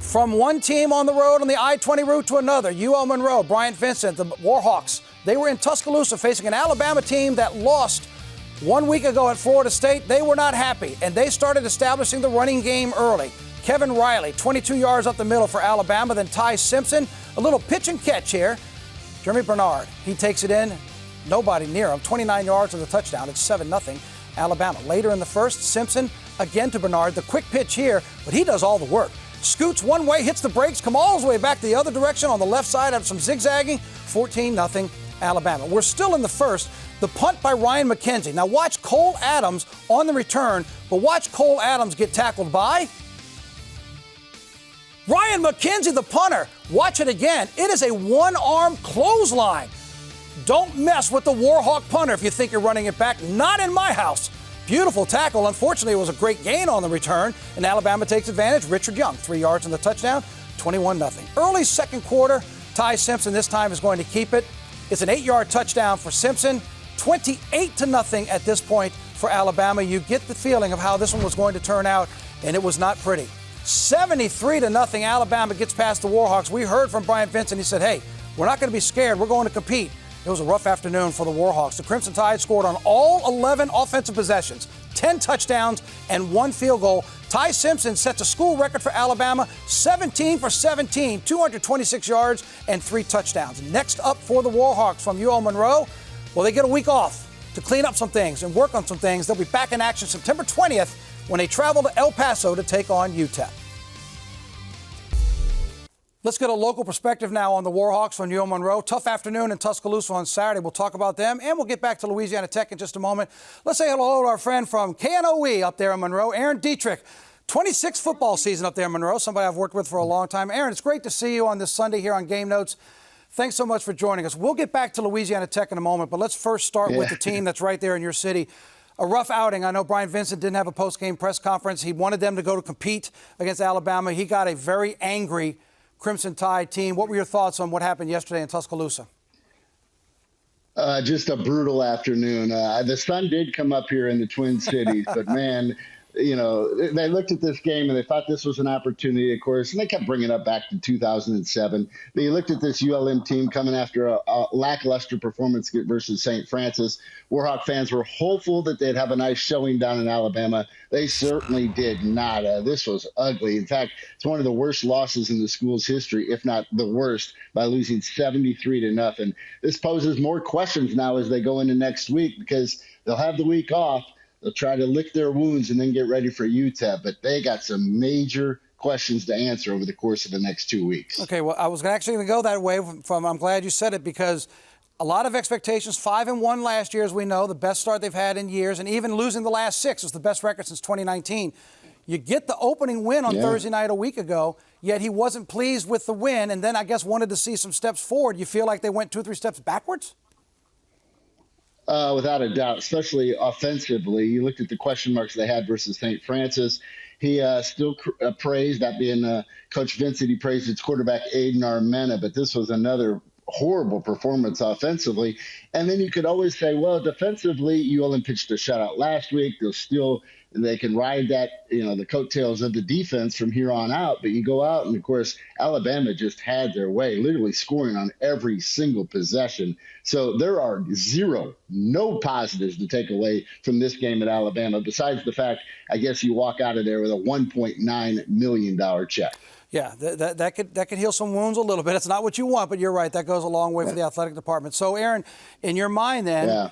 From one team on the road on the I-20 route to another, UL Monroe, Bryant Vincent, the Warhawks, they were in Tuscaloosa facing an Alabama team that lost 1 week ago at Florida State. They were not happy, and they started establishing the running game early. Kevin Riley, 22 yards up the middle for Alabama. Then Ty Simpson, a little pitch and catch here. Jeremy Bernard, he takes it in. Nobody near him. 29 yards of the touchdown. It's 7-0 Alabama. Later in the first, Simpson again to Bernard. The quick pitch here, but he does all the work. Scoots one way, hits the brakes, come all the way back the other direction on the left side after some zigzagging. 14-0 Alabama. We're still in the first. The punt by Ryan McKenzie. Now watch Cole Adams on the return, but watch Cole Adams get tackled by Ryan McKenzie, the punter. Watch it again. It is a one-arm clothesline. Don't mess with the Warhawk punter if you think you're running it back. Not in my house. Beautiful tackle. Unfortunately, it was a great gain on the return, and Alabama takes advantage. Richard Young, 3 yards on the touchdown, 21-0. Early second quarter, Ty Simpson this time is going to keep it. It's an 8-yard touchdown for Simpson, 28-0 at this point for Alabama. You get the feeling of how this one was going to turn out, and it was not pretty. 73-0 Alabama gets past the Warhawks. We heard from Bryant Vincent. He said, hey, we're not going to be scared. We're going to compete. It was a rough afternoon for the Warhawks. The Crimson Tide scored on all 11 offensive possessions, 10 touchdowns, and 1 field goal. Ty Simpson sets a school record for Alabama, 17 for 17, 226 yards, and 3 touchdowns. Next up for the Warhawks from UL Monroe, well, they get a week off to clean up some things and work on some things. They'll be back in action September 20th when they travel to El Paso to take on UTEP. Let's get a local perspective now on the Warhawks from UL Monroe. Tough afternoon in Tuscaloosa on Saturday. We'll talk about them, and we'll get back to Louisiana Tech in just a moment. Let's say hello to our friend from KNOE up there in Monroe, Aaron Dietrich. 26th football season up there in Monroe, somebody I've worked with for a long time. Aaron, it's great to see you on this Sunday here on Game Notes. Thanks so much for joining us. We'll get back to Louisiana Tech in a moment, but let's first start with the team that's right there in your city. A rough outing. I know Brian Vincent didn't have a post-game press conference. He wanted them to go to compete against Alabama. He got a very angry Crimson Tide team. What were your thoughts on what happened yesterday in Tuscaloosa? Just a brutal afternoon. The sun did come up here in the Twin Cities, but man, you know, they looked at this game and they thought this was an opportunity, of course, and they kept bringing it up back to 2007. They looked at this ULM team coming after a lackluster performance versus St. Francis. Warhawk fans were hopeful that they'd have a nice showing down in Alabama. They certainly did not. This was ugly. In fact, it's one of the worst losses in the school's history, if not the worst, by losing 73-0. This poses more questions now as they go into next week because they'll have the week off. They'll try to lick their wounds and then get ready for UTEP, but they got some major questions to answer over the course of the next 2 weeks. Okay, well, I was actually going to go that way. I'm glad you said it because a lot of expectations. 5-1 last year, as we know, the best start they've had in years, and even losing the last 6 was the best record since 2019. You get the opening win on Thursday night a week ago, yet he wasn't pleased with the win, and then I guess wanted to see some steps forward. You feel like they went 2 or 3 steps backwards? Without a doubt, especially offensively. You looked at the question marks they had versus St. Francis. He still praised, that being Coach Vincent, he praised his quarterback Aiden Armena, but this was another horrible performance offensively. And then you could always say, well, defensively, ULM pitched a shutout last week. They can ride that, the coattails of the defense from here on out. But you go out, and, of course, Alabama just had their way, literally scoring on every single possession. So there are no positives to take away from this game at Alabama, besides the fact, I guess, you walk out of there with a $1.9 million check. Yeah, that could heal some wounds a little bit. It's not what you want, but you're right. That goes a long way for the athletic department. So, Aaron, in your mind then,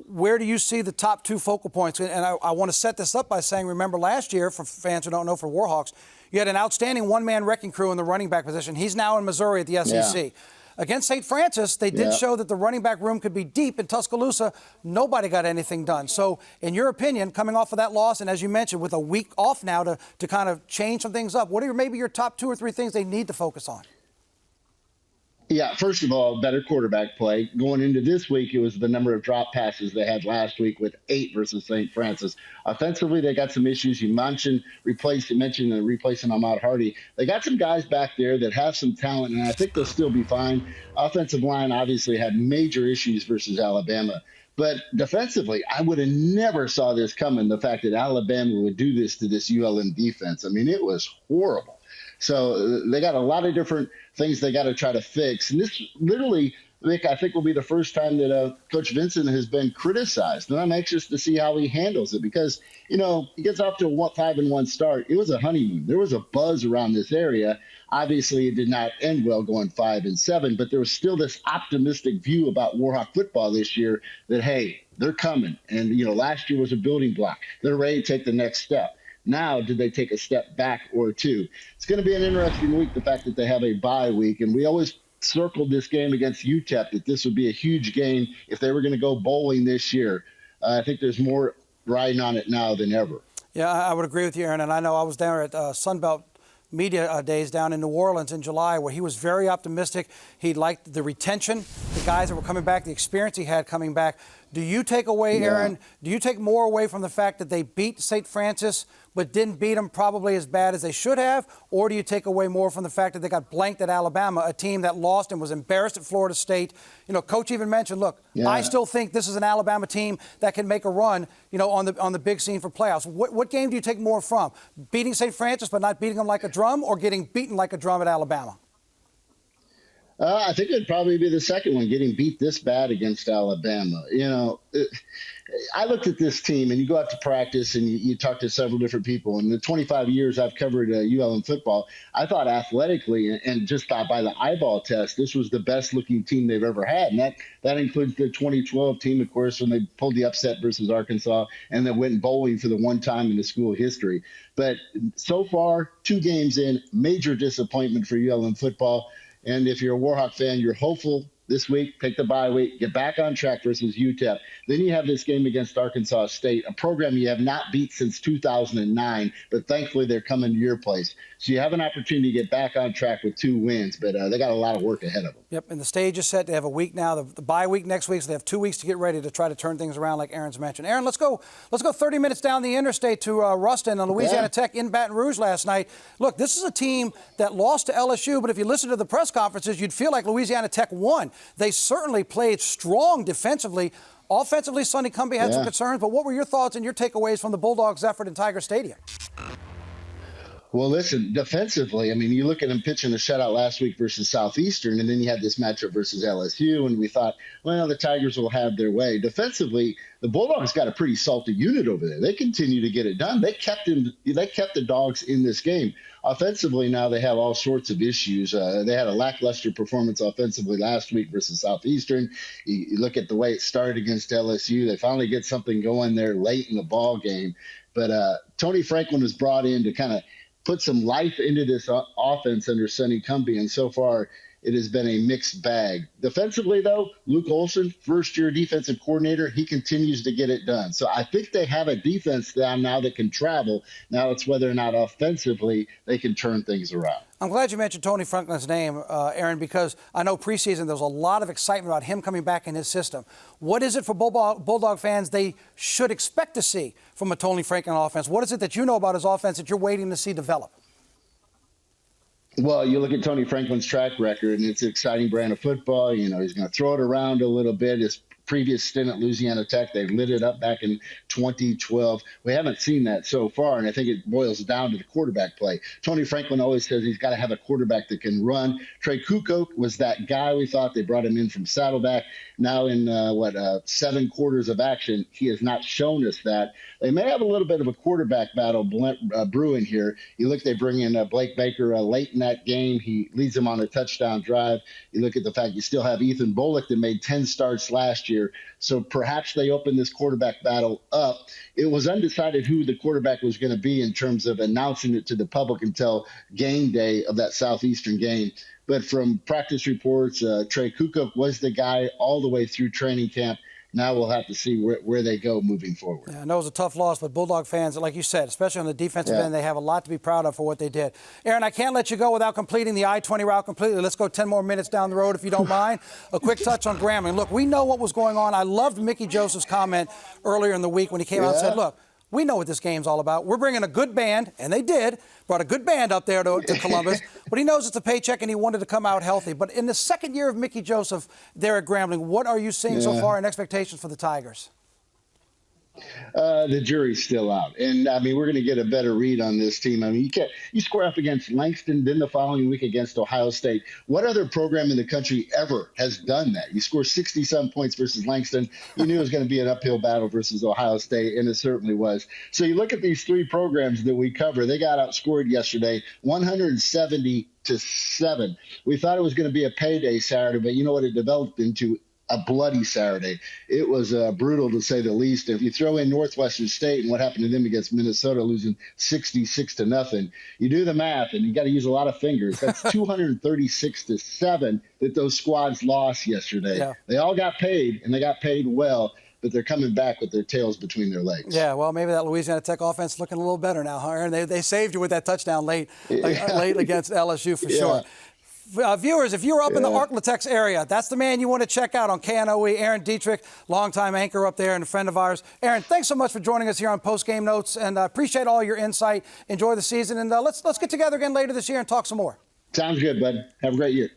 where do you see the top 2 focal points? And I want to set this up by saying, remember last year, for fans who don't know, for Warhawks, you had an outstanding one-man wrecking crew in the running back position. He's now in Missouri at the SEC. Yeah. Against St. Francis, they did show that the running back room could be deep. In Tuscaloosa, nobody got anything done. So, in your opinion, coming off of that loss, and as you mentioned, with a week off now to kind of change some things up, what are maybe your top 2 or 3 things they need to focus on? Yeah, first of all, better quarterback play. Going into this week, it was the number of drop passes they had last week with 8 versus St. Francis. Offensively, they got some issues. You mentioned replacing Ahmad Hardy. They got some guys back there that have some talent, and I think they'll still be fine. Offensive line obviously had major issues versus Alabama. But defensively, I would have never saw this coming, the fact that Alabama would do this to this ULM defense. I mean, it was horrible. So they got a lot of different things they got to try to fix. And this literally, Vic, I think will be the first time that Coach Vincent has been criticized. And I'm anxious to see how he handles it because, he gets off to a 5-1 start. It was a honeymoon. There was a buzz around this area. Obviously, it did not end well going 5-7, but there was still this optimistic view about Warhawk football this year that, hey, they're coming. And, last year was a building block. They're ready to take the next step. Now, did they take a step back or two? It's going to be an interesting week, the fact that they have a bye week. And we always circled this game against UTEP that this would be a huge game if they were going to go bowling this year. I think there's more riding on it now than ever. Yeah, I would agree with you, Aaron. And I know I was down at Sunbelt Media Days down in New Orleans in July where he was very optimistic. He liked the retention, the guys that were coming back, the experience he had coming back. Do you take away, Aaron, do you take more away from the fact that they beat St. Francis but didn't beat them probably as bad as they should have? Or do you take away more from the fact that they got blanked at Alabama, a team that lost and was embarrassed at Florida State? Coach even mentioned, look, I still think this is an Alabama team that can make a run, on the big scene for playoffs. What game do you take more from? Beating St. Francis but not beating them like a drum, or getting beaten like a drum at Alabama? I think it'd probably be the second one, getting beat this bad against Alabama. I looked at this team, and you go out to practice, and you talk to several different people. In the 25 years I've covered ULM football, I thought athletically and just thought by the eyeball test, this was the best-looking team they've ever had. And that includes the 2012 team, of course, when they pulled the upset versus Arkansas and then went bowling for the one time in the school history. But so far, 2 games in, major disappointment for ULM football. And if you're a Warhawk fan, you're hopeful this week, take the bye week, get back on track versus UTEP. Then you have this game against Arkansas State, a program you have not beat since 2009, but thankfully they're coming to your place. So you have an opportunity to get back on track with 2 wins, but they got a lot of work ahead of them. Yep, and the stage is set. They have a week now, the bye week next week, so they have 2 weeks to get ready to try to turn things around like Aaron's mentioned. Aaron, let's go 30 minutes down the interstate to Ruston and Louisiana Tech in Baton Rouge last night. Look, this is a team that lost to LSU, but if you listen to the press conferences, you'd feel like Louisiana Tech won. They certainly played strong defensively. Offensively, Sonny Cumbie had some concerns, but what were your thoughts and your takeaways from the Bulldogs' effort in Tiger Stadium? Well, listen, defensively, I mean, you look at them pitching the shutout last week versus Southeastern, and then you had this matchup versus LSU, and we thought, well, the Tigers will have their way. Defensively, the Bulldogs got a pretty salty unit over there. They continue to get it done. They kept the Dogs in this game. Offensively, now they have all sorts of issues. They had a lackluster performance offensively last week versus Southeastern. You look at the way it started against LSU. They finally get something going there late in the ball game. But Tony Franklin was brought in to kind of put some life into this offense under Sonny Cumbie, and so far it has been a mixed bag. Defensively, though, Luke Olson, first-year defensive coordinator, he continues to get it done. So I think they have a defense down now that can travel. Now it's whether or not offensively they can turn things around. I'm glad you mentioned Tony Franklin's name, Aaron, because I know preseason there was a lot of excitement about him coming back in his system. What is it for Bulldog fans they should expect to see from a Tony Franklin offense? What is it that you know about his offense that you're waiting to see develop? Well, you look at Tony Franklin's track record, and it's an exciting brand of football. He's going to throw it around a little bit. His previous stint at Louisiana Tech, they lit it up back in 2012. We haven't seen that so far, and I think it boils down to the quarterback play. Tony Franklin always says he's got to have a quarterback that can run. Trey Kukoc was that guy we thought. They brought him in from Saddleback. Now in, 7 quarters of action, he has not shown us that. They may have a little bit of a quarterback battle brewing here. You look, they bring in Blake Baker late in that game. He leads them on a touchdown drive. You look at the fact you still have Ethan Bullock that made 10 starts last year. So perhaps they open this quarterback battle up. It was undecided who the quarterback was going to be in terms of announcing it to the public until game day of that Southeastern game. But from practice reports, Trey Kukoc was the guy all the way through training camp. Now we'll have to see where they go moving forward. Yeah, I know it was a tough loss, but Bulldog fans, like you said, especially on the defensive end, they have a lot to be proud of for what they did. Aaron, I can't let you go without completing the I-20 route completely. Let's go 10 more minutes down the road, if you don't mind. A quick touch on Grambling. Look, we know what was going on. I loved Mickey Joseph's comment earlier in the week when he came out and said, look, we know what this game's all about. We're bringing a good band, and they did, brought a good band up there to Columbus, but he knows it's a paycheck and he wanted to come out healthy. But in the second year of Mickey Joseph there at Grambling, what are you seeing so far in expectations for the Tigers? The jury's still out, and I mean we're going to get a better read on this team. I mean you square up against Langston, then the following week against Ohio State. What other program in the country ever has done that? You score 60-some points versus Langston. You knew it was going to be an uphill battle versus Ohio State, and it certainly was. So you look at these three programs that we cover. They got outscored yesterday, 170-7. We thought it was going to be a payday Saturday, but you know what it developed into? A bloody Saturday. It was brutal to say the least. If you throw in Northwestern State and what happened to them against Minnesota, losing 66-0, you do the math, and you got to use a lot of fingers. That's 236-7 that those squads lost yesterday. Yeah. They all got paid, and they got paid well, but they're coming back with their tails between their legs. Yeah, well, maybe that Louisiana Tech offense is looking a little better now, huh, Aaron? They saved you with that touchdown late against LSU for sure. Viewers, if you're up in the Arklatex area, that's the man you want to check out on KNOE. Aaron Dietrich, longtime anchor up there and a friend of ours. Aaron, thanks so much for joining us here on Post Game Notes, and appreciate all your insight. Enjoy the season, and let's get together again later this year and talk some more. Sounds good, bud. Have a great year.